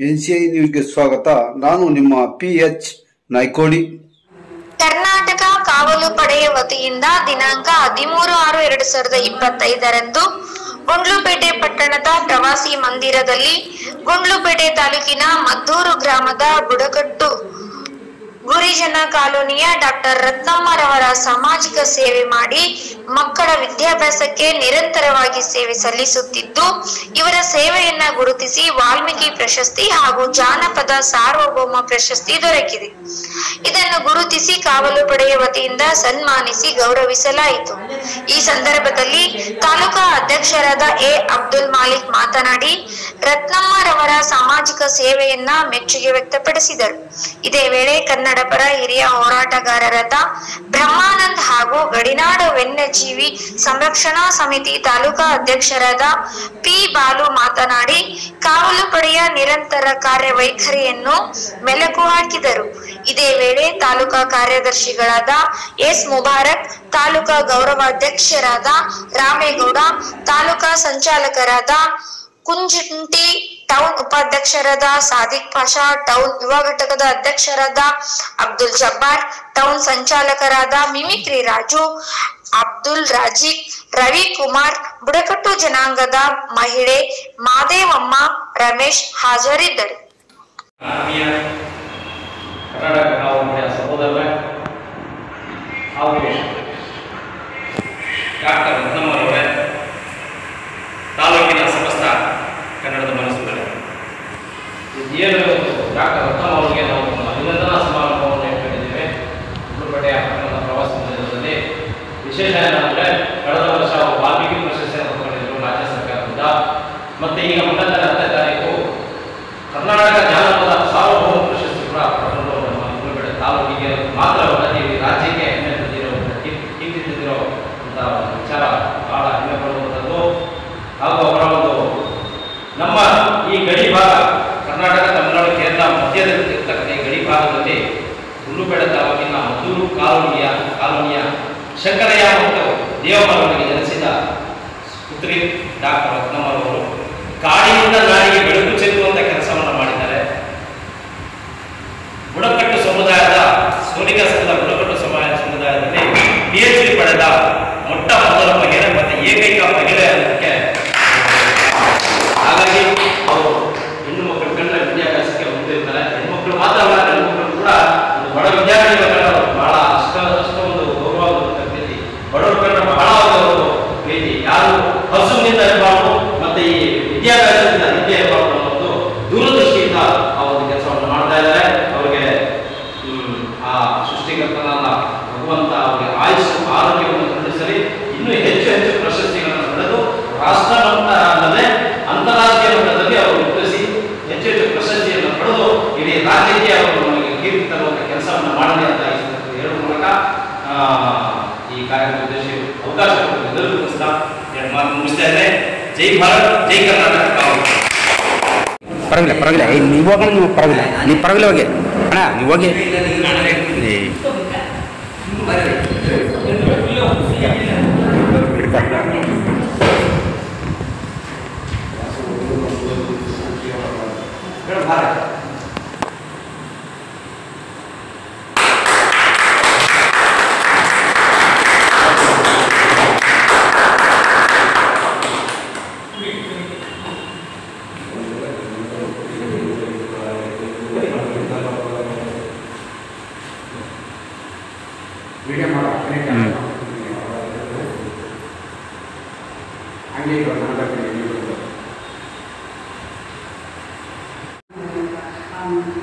NCI ನ್ಯೂಸ್ಗೆ ಸ್ವಾಗತ. ನಾನು ನಿಮ್ಮ PH ನಾಯ್ಕೋಡಿ. ಕರ್ನಾಟಕ ಕಾವಲು ಪಡೆಯ ವತಿಯಿಂದ ದಿನಾಂಕ 13/6/2025 ಗುಂಡ್ಲುಪೇಟೆ ಪಟ್ಟಣದ ಪ್ರವಾಸಿ ಮಂದಿರದಲ್ಲಿ ಗುಂಡ್ಲುಪೇಟೆ ತಾಲೂಕಿನ ಮದ್ದೂರು ಗ್ರಾಮದ ಬುಡಕಟ್ಟು ಗುರಿಜನ ಕಾಲೋನಿಯ ಡಾಕ್ಟರ್ ರತ್ನಮ್ಮರವರ ಸಾಮಾಜಿಕ ಸೇವೆ ಮಾಡಿ ಮಕ್ಕಳ ವಿದ್ಯಾಭ್ಯಾಸಕ್ಕೆ ನಿರಂತರವಾಗಿ ಸೇವೆ ಸಲ್ಲಿಸುತ್ತಿದ್ದು, ಇವರ ಸೇವೆಯನ್ನ ಗುರುತಿಸಿ ವಾಲ್ಮೀಕಿ ಪ್ರಶಸ್ತಿ ಹಾಗೂ ಜಾನಪದ ಸಾರ್ವಭೌಮ ಪ್ರಶಸ್ತಿ ದೊರಕಿದೆ. ಇದನ್ನು ಗುರುತಿಸಿ ಕಾವಲು ಪಡೆಯ ವತಿಯಿಂದ ಸನ್ಮಾನಿಸಿ ಗೌರವಿಸಲಾಯಿತು. ಈ ಸಂದರ್ಭದಲ್ಲಿ ತಾಲೂಕಾ ಅಧ್ಯಕ್ಷರಾದ ಎ ಅಬ್ದುಲ್ ಮಾಲಿಕ್ ಮಾತನಾಡಿ ರತ್ನಮ್ಮರವರ ಸಾಮಾಜಿಕ ಸೇವೆಯನ್ನ ಮೆಚ್ಚುಗೆ ವ್ಯಕ್ತಪಡಿಸಿದರು. ಇದೇ ವೇಳೆ ಕನ್ನಡ ಪರ ಹಿರಿಯ ಹೋರಾಟಗಾರರಾದ ಬ್ರಹ್ಮಾನಂದ್ ಹಾಗೂ ಗಡಿನಾಡು ವನ್ಯಜೀವಿ ಸಂರಕ್ಷಣಾ ಸಮಿತಿ ತಾಲೂಕಾ ಅಧ್ಯಕ್ಷರಾದ ಪಿ ಬಾಲು ಮಾತನಾಡಿ ಕಾವಲು ಪಡೆಯ ನಿರಂತರ ಕಾರ್ಯವೈಖರಿಯನ್ನು ಮೆಲುಕು ಹಾಕಿದರು. ಇದೇ ವೇಳೆ ತಾಲೂಕಾ ಕಾರ್ಯದರ್ಶಿಗಳಾದ ಎಸ್ ಮುಬಾರಕ್, ತಾಲೂಕಾ ಗೌರವಾಧ್ಯಕ್ಷರಾದ ರಾಮೇಗೌಡ, ತಾಲೂಕಾ ಸಂಚಾಲಕರಾದ ಕುಂಜಿಂಟಿ, ಟೌನ್ ಉಪಾಧ್ಯಕ್ಷರಾದ ಸಾದಿಕ್ ಪಾಷಾ, ಟೌನ್ ಯುವ ಘಟಕದ ಅಧ್ಯಕ್ಷರಾದ ಅಬ್ದುಲ್ ಜಬ್ಬಾರ್, ಟೌನ್ ಸಂಚಾಲಕರಾದ ಮಿಮಿಕ್ರಿ ರಾಜು, ಅಬ್ದುಲ್ ರಾಜಿಕ್, ರವಿಕುಮಾರ್, ಬುಡಕಟ್ಟು ಜನಾಂಗದ ಮಹಿಳೆ ಮಾದೇವಮ್ಮ, ರಮೇಶ್ ಹಾಜರಿದ್ದರು. ಕರ್ನಾಟಕ ಕಾವಲು ಸಹೋದರ ಹಾಗೂ ಡಾಕ್ಟರ್ ರತ್ನಮ್ಮರವರೇ, ತಾಲೂಕಿನ ಸಮಸ್ತ ಕನ್ನಡದ ಮನಸ್ಸುಗಳೇ, ಏನು ಡಾಕ್ಟರ್ ರತ್ನಮ್ಮವರಿಗೆ ನಾವು ಅಭಿನಂದನಾ ಸಮಾರಂಭವನ್ನು ಏರ್ಪಡಿದ್ದೇವೆ. ಗುಂಡ್ಲುಪೇಟೆಯ ಪಟ್ಟಣದ ಪ್ರವಾಸ ಮಂದಿರದಲ್ಲಿ ವಿಶೇಷ ಏನಂದರೆ, ಕಳೆದ ವರ್ಷ ವಾಲ್ಮೀಕಿ ಪ್ರಶಸ್ತಿಯನ್ನು ಪಡೆದಿದ್ದರು ರಾಜ್ಯ ಸರ್ಕಾರದಿಂದ. ಮತ್ತು ಈಗ ಮುಂದಿನ 10ನೇ ತಾರೀಕು ಕರ್ನಾಟಕ ಜಾನಪದ ಸಾರ್ವಭೌಮ ಪ್ರಶಸ್ತಿ ಕೂಡ ಪಡೆದು ನಮ್ಮ ಗುಂಡ್ಲುಪೇಟೆ ತಾಲೂಕಿಗೆ ಮಾತ್ರವಲ್ಲ, ಈ ರಾಜ್ಯಕ್ಕೆ ಹೆಮ್ಮೆ ತಂದಿರೋ ಅಂತ ವಿಚಾರ ಬಹಳ ಹೆಮ್ಮೆ ಪಡುವಂಥದ್ದು. ಹಾಗೂ ಅವರ ಒಂದು ನಮ್ಮ ಈ ಗಡಿ ಭಾಗ ಕರ್ನಾಟಕ, ತಮಿಳುನಾಡು, ಕೇರಳ ಮಧ್ಯದಲ್ಲಿರ್ತಕ್ಕಂಥ ಈ ಗಡಿ ಭಾಗದಲ್ಲಿ ಗುಂಡ್ಲುಪೇಟೆ ತಾಲೂಕಿನ ಮದ್ದೂರು ಕಾಲೋನಿಯ ಶಂಕರಯ್ಯ ಮತ್ತು ದೇವಮ್ಮರವರಿಗೆ ಜನಿಸಿದ ಪುತ್ರಿ ಡಾಕ್ಟರ್ ರತ್ನಮ್ಮರವರು ಕಾಡಿನಿಂದ ನಾಡಿಗೆ ಬೆಳಕು ಚೆಲ್ಲುವಂಥ ಕೆಲಸವನ್ನು ಮಾಡಿದ್ದಾರೆ. ಬುಡಕಟ್ಟು ಸಮುದಾಯದ ಸೋನಿಕ ಸಂಘದ ಬುಡಕಟ್ಟು ಸಮುದಾಯದಲ್ಲಿ PhD ಪಡೆದ ಮೊಟ್ಟ ಮೊದಲ ಮಹಿಳೆ ಮತ್ತು ಏಕೈಕ ಮಹಿಳೆ ಅದಕ್ಕೆ. ಹಾಗಾಗಿ ಅವರು ಹೆಣ್ಣು ಮಕ್ಕಳು ಕಂಡ ವಿದ್ಯಾಭ್ಯಾಸಕ್ಕೆ ಮುಂದಿರ್ತಾರೆ. ಹೆಣ್ಮಕ್ಳು ಮಾತ್ರ ಅಲ್ಲ, ಗಂಡು ಮಕ್ಕಳು ಕೂಡ ಒಂದು ಬಡ ವಿದ್ಯಾರ್ಥಿಗಳ ಬಹಳ ಅಷ್ಟೊಂದು ಗೌರವ ರೀತಿ ಬಡವರು ಕಂಡ ಬಹಳ ಒಂದು ಪ್ರೀತಿ. ಯಾರು ಹಸುವಿನಿಂದ ಇರಬಾರ್ದು ಮತ್ತು ಈ ವಿದ್ಯಾಭ್ಯಾಸದಿಂದ ನಿದ್ದೆ ಇರಬಾರ್ದು ಅನ್ನೋದು ದೂರದೃಷ್ಟಿಯಿಂದ ಆ ಒಂದು ಕೆಲಸವನ್ನು ಮಾಡ್ತಾ ಇದ್ದಾರೆ. ಅವರಿಗೆ ಆ ಸೃಷ್ಟಿಕರ್ತನಾದ ಭಗವಂತ ಅವರಿಗೆ ಆಯುಷ್ ಆರೋಗ್ಯವನ್ನು ಕರುಣಿಸಲಿ. ಇನ್ನೂ ಹೆಚ್ಚು ಹೆಚ್ಚು ಪ್ರಶಸ್ತಿಗಳನ್ನು ಪಡೆದು ರಾಷ್ಟ್ರ ಮಟ್ಟ ಅಲ್ಲದೆ ಅಂತಾರಾಷ್ಟ್ರೀಯ ಮಟ್ಟದಲ್ಲಿ ಅವರು ಗುರುತಿಸಿ ಹೆಚ್ಚು ಹೆಚ್ಚು ಪ್ರಶಸ್ತಿಯನ್ನು ಪಡೆದು ಇಡೀ ರಾಜ್ಯಕ್ಕೆ ಅವರು ನಮಗೆ ಕೀರ್ತಿ ತರುವಂಥ ಕೆಲಸವನ್ನು ಮಾಡಲಿ ಅಂತ ಹೇಳುವ ಮೂಲಕ ಈ ಕಾರ್ಯಕ್ರಮ ಉದ್ದೇಶ ಅವಕಾಶ ಎದುರಿಸ್ತಾ ಎರಡು ಮಾತು ಮುಗಿಸ್ತಾ ಇದ್ದಾರೆ. ಜೈ ಭಾರತ್, ಜೈ ಕರ್ನಾಟಕ ಕಾವಲು. ಪರವಾಗಿಲ್ಲ ನೀವು ಹೋಗೋಣ, ನೀವು ಪರವಾಗಿಲ್ಲ ಹೋಗಿ ಅಣ್ಣ, ನೀವು ಹೋಗಿ.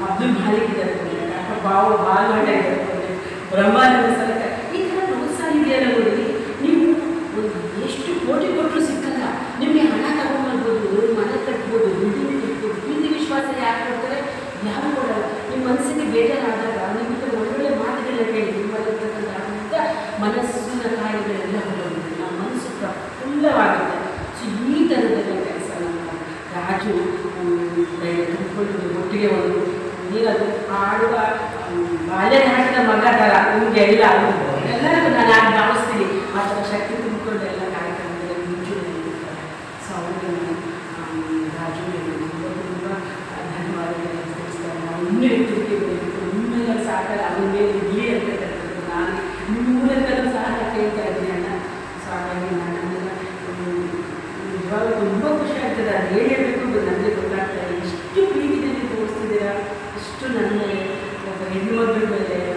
ಅಬ್ದುಲ್ ಮಾಲಿಕ್ ಇದ್ದಾರೆ, ಬಾಲಗಂಡ ಇದ್ದಾರೆ, ಬ್ರಹ್ಮಾನಂದ ಸರ್ಕಾರ, ಈ ಥರ ಪ್ರೋತ್ಸಾಹ ಇದೆಯಲ್ಲ ನೋಡಿ. ನೀವು ಎಷ್ಟು ಕೋಟಿ ಕೊಟ್ಟರು ಸಿಕ್ಕಲ್ಲ, ನಿಮಗೆ ಹಣ ತಗೊಂಡ್ಬರ್ಬೋದು, ಮನೆ ಕಟ್ಬೋದು, ಬಿಲ್ಡಿಂಗ್ ಕಟ್ಬೋದು. ಪ್ರೀತಿ ವಿಶ್ವಾಸ ಯಾರು ಕೊಡ್ತಾರೆ? ಯಾರು ಕೊಡಲ್ಲ. ನಿಮ್ಮ ಮನಸ್ಸಿಗೆ ಬೇಜಾರಾದಾಗ ನಿಮಗೆ ಒಳ್ಳೊಳ್ಳೆ ಮಾತುಗಳನ್ನ ಕೇಳಿ ನಿಮ್ಮಲ್ಲಿರ್ತಕ್ಕಂಥ ಮನಸ್ಸಿನ ಕಾಯಿಲೆಗಳೆಲ್ಲ ಹೋಗುತ್ತೆ, ನಮ್ಮ ಮನಸ್ಸು ಪ್ರಫುಲ್ಲವಾಗುತ್ತೆ. ಸೊ ಈ ಥರದೆಲ್ಲ ಕೆಲಸ ನಮ್ಮ ರಾಜು ಕಲ್ತ್ಕೊಂಡು ಒಟ್ಟಿಗೆ ಒಂದು ನೀರದು ಆಡುವ ಬಾಲ್ಯ ನಾಟಕದ ಮಗ ಥರ ನಿಮಗೆ ಎಲ್ಲ ಎಲ್ಲರಿಗೂ ನಾನು ಯಾರು ಭಾವಿಸ್ತೀನಿ. ಆ ಥರ ಶಕ್ತಿ ತುಂಬಿಕೊಂಡು ಎಲ್ಲ ಕಾರ್ಯಕ್ರಮದಲ್ಲಿ ಮುಂಚೂಣಿ. ಸೊ ಅವರಿಗೆ ರಾಜು ತುಂಬ ಧನ್ಯವಾದ. ಅಷ್ಟು ನನ್ನ ಮೇಲೆ ಒಬ್ಬ ಹೆಣ್ಣುಮಗಳ ಮೇಲೆ